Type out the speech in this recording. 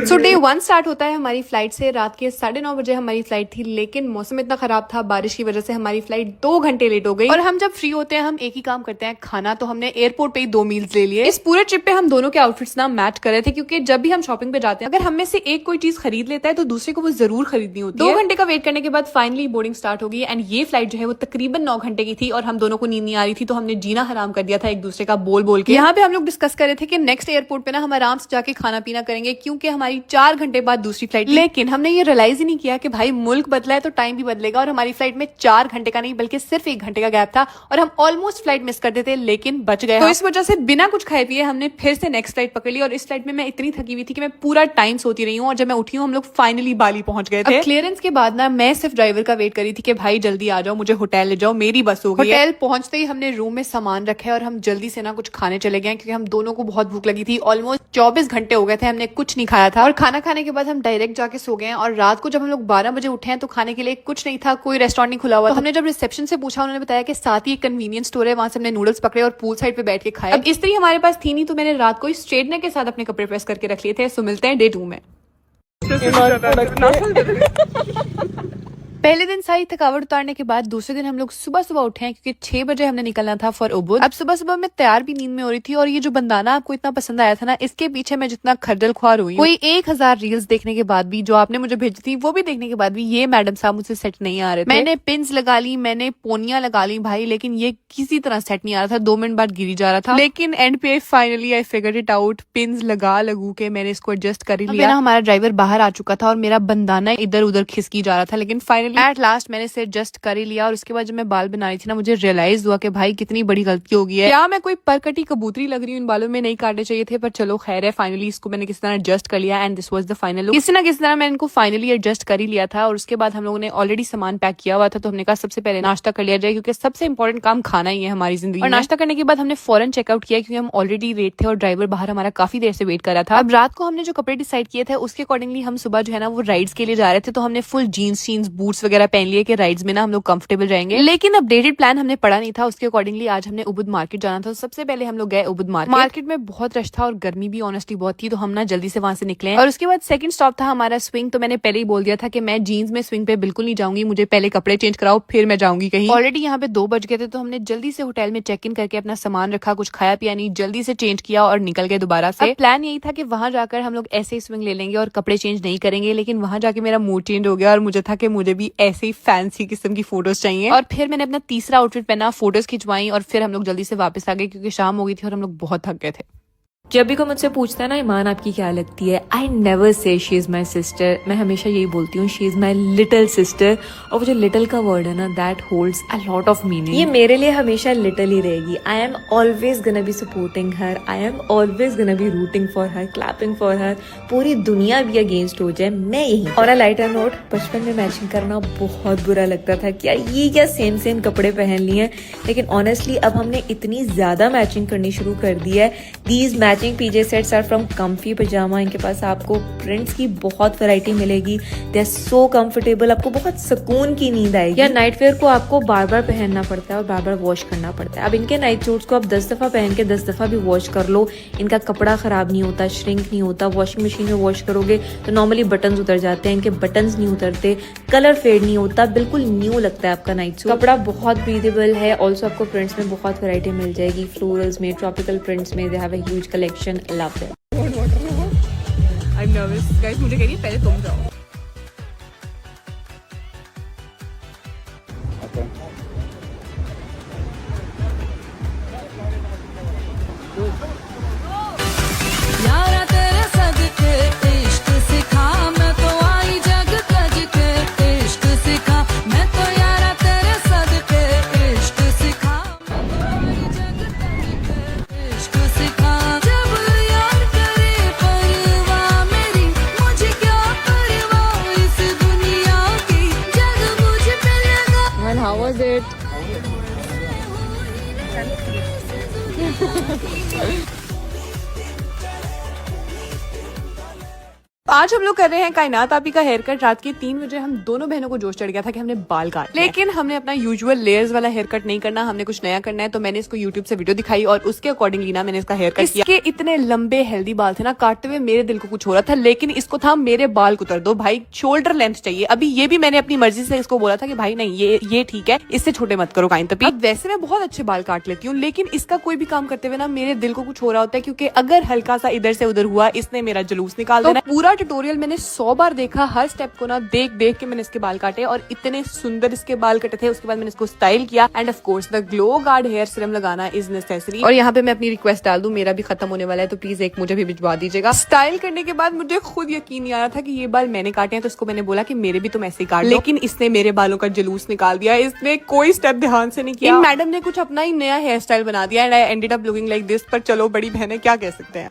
सो day 1 start होता है हमारी फ्लाइट से। रात के 9:30 बजे हमारी फ्लाइट थी, लेकिन मौसम इतना खराब था, बारिश की वजह से हमारी फ्लाइट 2 घंटे लेट हो गई। और हम जब फ्री होते हैं हम एक ही काम करते हैं, खाना। तो हमने एयरपोर्ट पे ही 2 मील्स ले लिए। इस पूरे ट्रिप पे हम दोनों के आउटफिट्स ना मैच कर रहे थे, क्योंकि जब भी हम शॉपिंग पे जाते हैं अगर हम में से एक कोई चीज खरीद लेता है तो दूसरे को वो जरूर खरीदनी होती है। 2 घंटे का वेट करने के बाद फाइनली बोर्डिंग स्टार्ट हो गई। एंड ये फ्लाइट जो है वो तकरीबन 9 घंटे की थी और हम दोनों को नींद नहीं आ रही थी, तो हमने जीना हराम कर दिया था एक दूसरे का बोल बोल के। यहाँ पे हम लोग डिस्कस कर रहे थे कि नेक्स्ट एयरपोर्ट पे ना हम आराम से जाके खाना पीना करेंगे, क्योंकि हमारी 4 घंटे बाद दूसरी फ्लाइट। लेकिन हमने ये रियलाइज ही नहीं किया कि भाई मुल्क बदला है तो टाइम भी बदलेगा, और हमारी फ्लाइट में 4 घंटे का नहीं बल्कि सिर्फ 1 घंटे का गैप था और हम ऑलमोस्ट फ्लाइट मिस कर देते, लेकिन बच गए। तो इस वजह से बिना कुछ खाए पिए हमने फिर से नेक्स्ट फ्लाइट पकड़ ली। और इस फ्लाइट में मैं इतनी थकी हुई थी कि मैं पूरा टाइम सोती रही हूँ, और जब मैं उठी हूँ हम लोग फाइनली बाली पहुंच गए थे। क्लियरेंस के बाद ना मैं सिर्फ ड्राइवर का वेट करी थी कि भाई जल्दी आ जाओ, मुझे होटल ले जाओ, मेरी बस हो गई है। होटल पहुंचते ही हमने रूम में सामान रखा है और हम जल्दी से ना कुछ खाने चले गए, क्योंकि हम दोनों को बहुत भूख लगी थी। ऑलमोस्ट 24 घंटे हो गए थे हमने कुछ नहीं खाया था। और खाना खाने के बाद हम डायरेक्ट जाके सो गए। और रात को जब हम लोग 12 बजे उठे हैं तो खाने के लिए कुछ नहीं था, कोई रेस्टोरेंट नहीं खुला हुआ। तो हमने जब रिसेप्शन से पूछा, उन्होंने बताया कि साथ ही एक कन्वीनियंस स्टोर है, वहां से हमने नूडल्स पकड़े और पूल साइड पे बैठ के खाए। अब इस तरह हमारे पास थी नहीं, तो मैंने रात को ही स्ट्रेटनर के साथ अपने कपड़े प्रेस करके रख लिए थे। सो मिलते हैं डे 2 में। पहले दिन सारी थकावट उतारने के बाद दूसरे दिन हम लोग सुबह सुबह उठे हैं, क्योंकि 6 बजे हमने निकलना था फॉर उबुद। अब सुबह सुबह मैं तैयार भी नींद में हो रही थी, और ये जो बंदाना आपको इतना पसंद आया था ना, इसके पीछे मैं जितना खरदल ख्वार हुई, कोई 1000 रील्स देखने के बाद भी, जो आपने मुझे भेजी थी वो भी देखने के बाद भी, ये मैडम साहब मुझसे सेट नहीं आ रहे थे। मैंने पिन्स लगा ली, मैंने पोनियां लगा ली भाई, लेकिन ये किसी तरह सेट नहीं आ रहा था। 2 मिनट बाद गिरी जा रहा था, लेकिन एंड पे finally I figured it out. Pins लगू के मैंने इसको एडजस्ट कर लिया। हमारा ड्राइवर बाहर आ चुका था और मेरा बंदाना इधर उधर खिसकी जा रहा था, लेकिन फाइनली एट लास्ट मैंने से एडजस्ट कर ही लिया। और उसके बाद जब मैं बाल बना रही थी ना, मुझे रियलाइज हुआ कि भाई कितनी बड़ी गलती हो गई है। क्या मैं कोई परकटी कबूतरी लग रही हूँ, इन बालों में नहीं काटने चाहिए थे, पर चलो खैर है। फाइनली इसको मैंने किसी तरह एडजस्ट कर लिया and this was the final look. किसी ना किसी तरह मैंने इनको फाइनली एडजस्ट कर ही लिया था। और उसके बाद हम लोगों ने ऑलरेडी सामान पैक किया हुआ था, तो हमने कहा सबसे पहले नाश्ता कर लिया जाए, क्योंकि सबसे इंपॉर्टेंट काम खाना ही है हमारी जिंदगी में। और नाश्ता करने के बाद हमने फौरन चेकआउट किया, क्योंकि हम ऑलरेडी लेट थे और ड्राइवर बाहर हमारा काफी देर से वेट कर रहा था। अब रात को हमने जो कपड़े डिसाइड किए थे उसके अकॉर्डिंगली हम सुबह जो है ना वो राइड्स के लिए जा रहे थे, तो हमने फुल जीन्स बूट्स वगैरह पहन लिए कि राइड्स में ना हम लोग कंफर्टेबल रहेंगे। लेकिन अपडेटेड प्लान हमने पढ़ा नहीं था, उसके अकॉर्डिंगली आज हमने उबुद मार्केट जाना था। सबसे पहले हम लोग गए उबुद मार्केट में बहुत रश था और गर्मी भी ऑनेस्टली बहुत थी, तो हम ना जल्दी से वहां से निकले। और उसके बाद सेकंड स्टॉप था हमारा स्विंग। तो मैंने पहले ही बोल दिया था कि मैं जीन्स में स्विंग पे बिल्कुल नहीं जाऊंगी, मुझे पहले कपड़े चेंज कराओ फिर मैं जाऊंगी कहीं। ऑलरेडी यहाँ पे 2 बज गए थे, तो हमने जल्दी से होटल में चेक इन करके अपना सामान रखा, कुछ खाया पिया नहीं, जल्दी से चेंज किया और निकल गए दोबारा से। प्लान यही था कि वहां जाकर हम लोग ऐसे ही स्विंग ले लेंगे और कपड़े चेंज नहीं करेंगे, लेकिन वहां जाके मेरा मूड चेंज हो गया और मुझे था कि मुझे भी ऐसे ही फैंसी किस्म की फोटोज चाहिए। और फिर मैंने अपना तीसरा आउटफिट पहना, फोटोज खिंचवाई और फिर हम लोग जल्दी से वापस आ गए, क्योंकि शाम हो गई थी और हम लोग बहुत थक गए थे। जब भी कोई मुझसे पूछता है ना ईमान आपकी क्या लगती है, I never say she is my sister. मैं हमेशा यही बोलती हूँ she is my little sister. और वो जो लिटिल का वर्ड है ना, that holds a lot of meaning. ये मेरे लिए हमेशा लिटिल ही रहेगी। I am always gonna be supporting her, I am always gonna be rooting for her, clapping for her. पूरी दुनिया भी अगेंस्ट हो जाए, मैं यही। और अ लाइटर नोट, बचपन में मैचिंग करना बहुत बुरा लगता था कि यार ये क्या सेम कपड़े पहन लिए हैं, लेकिन ऑनेस्टली अब हमने इतनी ज्यादा मैचिंग करनी शुरू कर दी है। These matching PJ sets are from comfy pajama. इनके पास आपको प्रिंट्स की बहुत वैरायटी मिलेगी। दे आर सो कंफर्टेबल, आपको बहुत सुकून की नींद आएगी। या नाइट वेयर को आपको बार बार पहनना पड़ता है और बार बार वॉश करना पड़ता है। अब इनके नाइट सूट्स को आप 10 दफा पहन के 10 दफा भी वॉश कर लो, इनका कपड़ा खराब नहीं होता, श्रिंक नहीं होता। वॉशिंग मशीन में वॉश करोगे तो नॉर्मली बटन उतर जाते हैं, इनके बटन नहीं उतरते, कलर फेड नहीं होता, बिल्कुल न्यू लगता है आपका नाइट सूट। कपड़ा बहुत ब्रीदेबल है। ऑल्सो आपको प्रिंट्स में बहुत वैरायटी मिल जाएगी, फ्लोरल्स में, ट्रॉपिकल प्रिंट्स में। They have a huge collection. Love it. I'm nervous. Guys, मुझे कहिए पहले तुम जाओ। यारा तेरे सदके इश्क सिखा, मैं तो आई जग तज के इश्क सिखा, मैं तो यारा तेरे सदके इश्क सिखा, मैं तो आई जग तज के इश्क सिखा। जब यार करे परवाह मेरी, मुझे क्या परवाह आज हम लोग कर रहे हैं कायनात आपी का हेयर कट। रात के 3 बजे हम दोनों बहनों को जोश चढ़ गया था कि हमने बाल काट, लेकिन हमने अपना यूजुअल लेयर्स वाला हेयर कट नहीं करना, हमने कुछ नया करना है। तो मैंने इसको यूट्यूब से वीडियो दिखाई और उसके अकॉर्डिंगली ना मैंने इसका हेयर कट किया। इसके इतने लंबे हेल्दी बाल थे ना, काटते हुए मेरे दिल को कुछ हो रहा था, लेकिन इसको था मेरे बाल को उतर दो भाई, शोल्डर लेंथ चाहिए। अभी ये भी मैंने अपनी मर्जी से इसको बोला था कि भाई नहीं ये ठीक है, इससे छोटे मत करो काइन तपी। अब वैसे मैं बहुत अच्छे बाल काट लेती हूँ, लेकिन इसका कोई भी काम करते हुए ना मेरे दिल को कुछ हो रहा होता है, क्योंकि अगर हल्का सा इधर से उधर हुआ इसने मेरा जुलूस निकाल देना। पूरा ट्यूटोरियल मैंने 100 बार देखा, हर स्टेप को ना देख देख के मैंने इसके बाल काटे और इतने सुंदर इसके बाल कटे थे। उसके बाद मैंने इसको स्टाइल किया and of course the glow guard hair serum लगाना इज नेसेसरी। और यहाँ पे मैं अपनी रिक्वेस्ट डाल दूं, मेरा भी खत्म होने वाला है तो प्लीज एक मुझे भी भिजवा दीजिएगा। स्टाइल करने के बाद मुझे खुद यकीन नहीं आ रहा था कि ये बाल मैंने काटे हैं, तो इसको मैंने बोला कि मेरे भी तुम ऐसे ही काट लो, लेकिन इसने मेरे बालों का जुलूस निकाल दिया। इसने कोई स्टेप ध्यान से नहीं किया। इन मैडम ने कुछ अपना ही नया हेयर स्टाइल बना दिया and I ended up looking like this. पर चलो बड़ी बहनें क्या कह सकते हैं।